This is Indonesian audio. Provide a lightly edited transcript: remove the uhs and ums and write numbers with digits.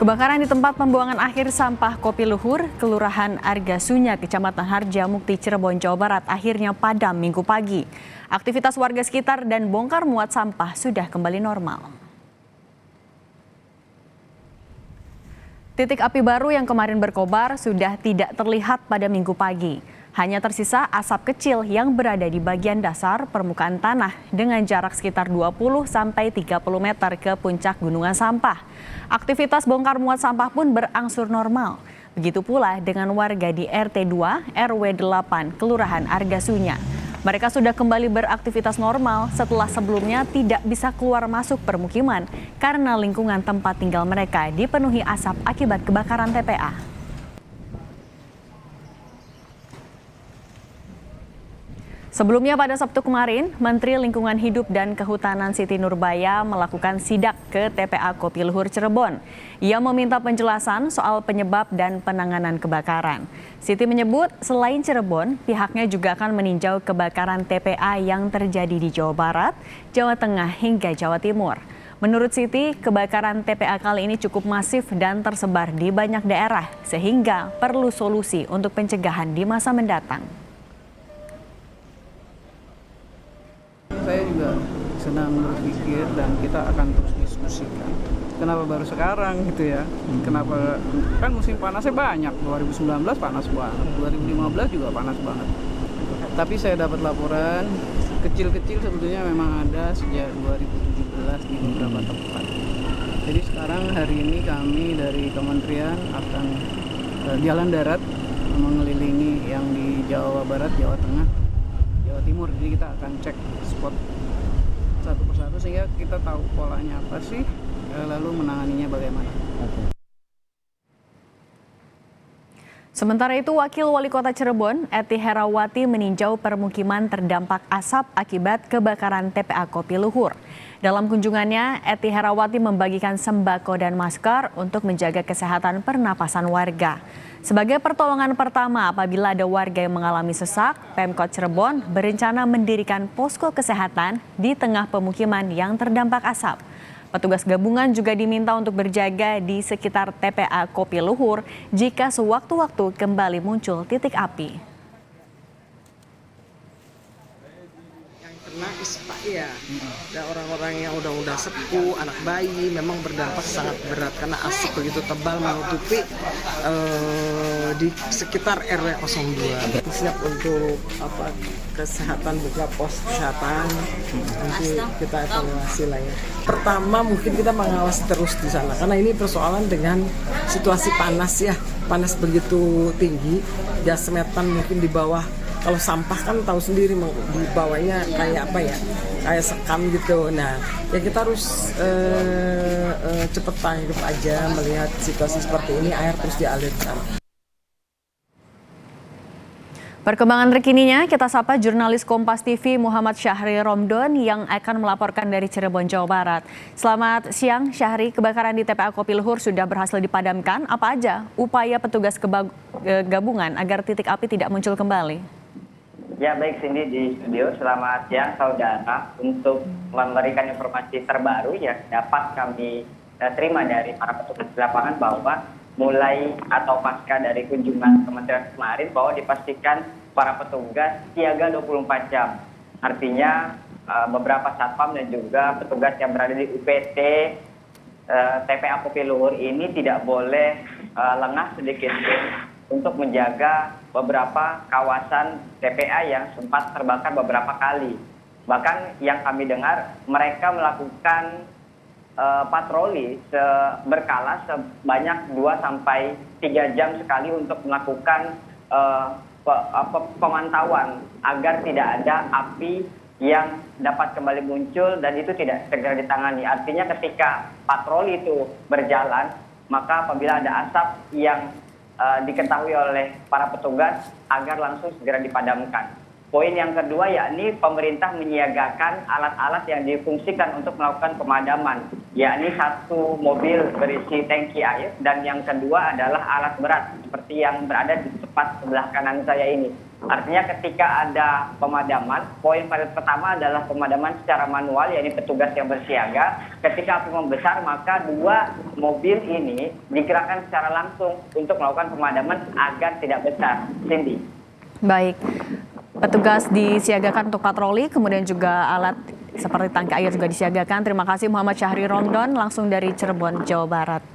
Kebakaran di tempat pembuangan akhir sampah Kopi Luhur, Kelurahan Argasunya, Kecamatan Harjamukti, Cirebon, Jawa Barat akhirnya padam Minggu pagi. Aktivitas warga sekitar dan bongkar muat sampah sudah kembali normal. Titik api baru yang kemarin berkobar sudah tidak terlihat pada Minggu pagi. Hanya tersisa asap kecil yang berada di bagian dasar permukaan tanah dengan jarak sekitar 20-30 meter ke puncak gunungan sampah. Aktivitas bongkar muat sampah pun berangsur normal. Begitu pula dengan warga di RT 2 RW 8 Kelurahan Argasunya. Mereka sudah kembali beraktivitas normal setelah sebelumnya tidak bisa keluar masuk permukiman karena lingkungan tempat tinggal mereka dipenuhi asap akibat kebakaran TPA. Sebelumnya pada Sabtu kemarin, Menteri Lingkungan Hidup dan Kehutanan Siti Nurbaya melakukan sidak ke TPA Kopi Luhur Cirebon. Ia meminta penjelasan soal penyebab dan penanganan kebakaran. Siti menyebut selain Cirebon, pihaknya juga akan meninjau kebakaran TPA yang terjadi di Jawa Barat, Jawa Tengah hingga Jawa Timur. Menurut Siti, kebakaran TPA kali ini cukup masif dan tersebar di banyak daerah, sehingga perlu solusi untuk pencegahan di masa mendatang. Saya juga senang berpikir dan kita akan terus diskusikan. Kenapa baru sekarang gitu ya? Kenapa kan musim panasnya banyak. 2019 panas banget, 2015 juga panas banget. Tapi saya dapat laporan kecil-kecil sebetulnya memang ada sejak 2017 di beberapa tempat. Jadi sekarang hari ini kami dari kementerian akan jalan darat mengelilingi yang di Jawa Barat, Jawa Tengah, Jawa Timur. Jadi kita akan cek spot satu persatu sehingga kita tahu polanya apa sih, lalu menanganinya bagaimana. Sementara itu, Wakil Wali Kota Cirebon, Ety Herawati meninjau permukiman terdampak asap akibat kebakaran TPA Kopi Luhur. Dalam kunjungannya, Ety Herawati membagikan sembako dan masker untuk menjaga kesehatan pernapasan warga. Sebagai pertolongan pertama apabila ada warga yang mengalami sesak, Pemkot Cirebon berencana mendirikan posko kesehatan di tengah pemukiman yang terdampak asap. Petugas gabungan juga diminta untuk berjaga di sekitar TPA Kopi Luhur jika sewaktu-waktu kembali muncul titik api. Yang kena ispa ya, ada orang-orang yang udah sepuh, anak bayi, memang berdampak sangat berat karena asap begitu tebal menutupi di sekitar RW 02. Siap untuk kesehatan, buka pos kesehatan, nanti kita evaluasi lah ya. Pertama mungkin kita mengawasi terus di sana karena ini persoalan dengan situasi panas ya, panas begitu tinggi, gas metan mungkin di bawah. Kalau sampah kan tahu sendiri di bawahnya kayak apa ya, kayak sekam gitu. Nah, ya kita harus cepet tanggap aja melihat situasi seperti ini, air terus dialirkan. Perkembangan terkininya kita sapa jurnalis Kompas TV Muhammad Syahri Romdon yang akan melaporkan dari Cirebon, Jawa Barat. Selamat siang Syahri, kebakaran di TPA Kopi Luhur sudah berhasil dipadamkan. Apa aja upaya petugas gabungan agar titik api tidak muncul kembali? Ya baik, Cindy di studio. Selamat siang saudara. Untuk memberikan informasi terbaru yang dapat kami terima dari para petugas di lapangan bahwa mulai atau pasca dari kunjungan kementerian kemarin bahwa dipastikan para petugas siaga 24 jam. Artinya beberapa satpam dan juga petugas yang berada di UPT TPA Kopi Luhur ini tidak boleh lengah sedikit untuk menjaga beberapa kawasan TPA yang sempat terbakar beberapa kali. Bahkan yang kami dengar mereka melakukan patroli berkala sebanyak 2-3 jam sekali untuk melakukan pemantauan agar tidak ada api yang dapat kembali muncul dan itu tidak segera ditangani. Artinya ketika patroli itu berjalan, maka apabila ada asap yang diketahui oleh para petugas agar langsung segera dipadamkan. Poin yang kedua yakni pemerintah menyiagakan alat-alat yang difungsikan untuk melakukan pemadaman, yakni 1 mobil berisi tangki air dan yang kedua adalah alat berat seperti yang berada di tepat sebelah kanan saya ini. Artinya ketika ada pemadaman, poin pertama adalah pemadaman secara manual, yakni petugas yang bersiaga. Ketika api membesar, maka 2 mobil ini digerakkan secara langsung untuk melakukan pemadaman agar tidak besar. Cindy. Baik, petugas disiagakan untuk patroli, kemudian juga alat seperti tangki air juga disiagakan. Terima kasih Muhammad Syahri Romdon langsung dari Cirebon, Jawa Barat.